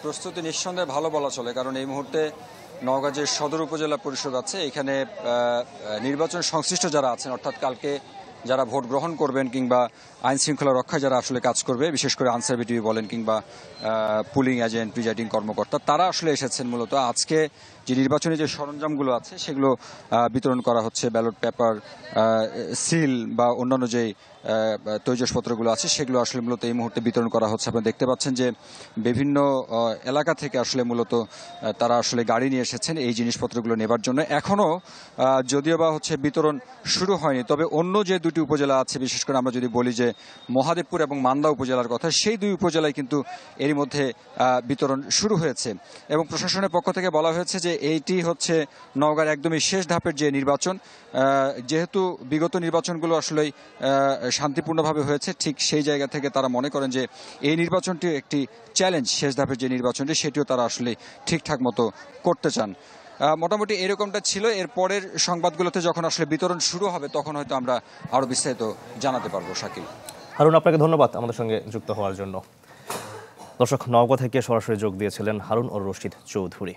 প্রস্তুতি নিঃসন্দেহে ভালো বলা চলে, কারণ এই মুহূর্তে নওগাঁ যে সদর উপজেলা পরিষদ আছে এখানে নির্বাচন সংশ্লিষ্ট যারা আছেন, অর্থাৎ কালকে যারা ভোট গ্রহণ করবেন কিংবা আইন শৃঙ্খলা রক্ষায় যারা আসলে কাজ করবে, বিশেষ করে আনসার বিটিভি বলেন কিংবা পুলিং এজেন্ট, প্রিজাইডিং কর্মকর্তা, তারা আসলে এসেছেন মূলত আজকে যে নির্বাচনী যে সরঞ্জামগুলো আছে সেগুলো বিতরণ করা হচ্ছে। ব্যালট পেপার, সিল বা অন্যান্য যে তৈজসপত্রগুলো আছে সেগুলো আসলে মূলত এই মুহূর্তে বিতরণ করা হচ্ছে। আপনারা দেখতে পাচ্ছেন যে বিভিন্ন এলাকা থেকে আসলে মূলত তারা আসলে গাড়ি নিয়ে এসেছেন এই জিনিসপত্রগুলো নেবার জন্য। এখনও যদিও বা বিতরণ শুরু হয়নি, তবে অন্য যে দুটি উপজেলা আছে, বিশেষ করে আমরা যদি বলি যে মহাদেবপুর এবং মান্দা উপজেলার কথা, সেই দুই উপজেলায় কিন্তু এরই মধ্যে বিতরণ শুরু হয়েছে। এবং প্রশাসনের পক্ষ থেকে বলা হয়েছে যে এইটি হচ্ছে নওগাঁর একদমই শেষ ধাপের যে নির্বাচন। যেহেতু বিগত নির্বাচনগুলো আসলেই শান্তিপূর্ণভাবে হয়েছে, ঠিক সেই জায়গা থেকে তারা মনে করেন যে এই নির্বাচনটি একটি চ্যালেঞ্জ, শেষ ধাপের যে নির্বাচনটি সেটিও তারা আসলে ঠিকঠাক মতো করতে চান। মোটামুটি এরকমটা ছিল। এর পরের সংবাদগুলোতে যখন আসলে বিতরণ শুরু হবে তখন হয়তো আমরা আরো বিস্তারিত জানাতে পারবো। শাকিল, হারুন, আপনাকে ধন্যবাদ আমাদের সঙ্গে যুক্ত হওয়ার জন্য। দর্শক, নওগাঁ থেকে সরাসরি যোগ দিয়েছিলেন হারুন ও রশিদ চৌধুরী।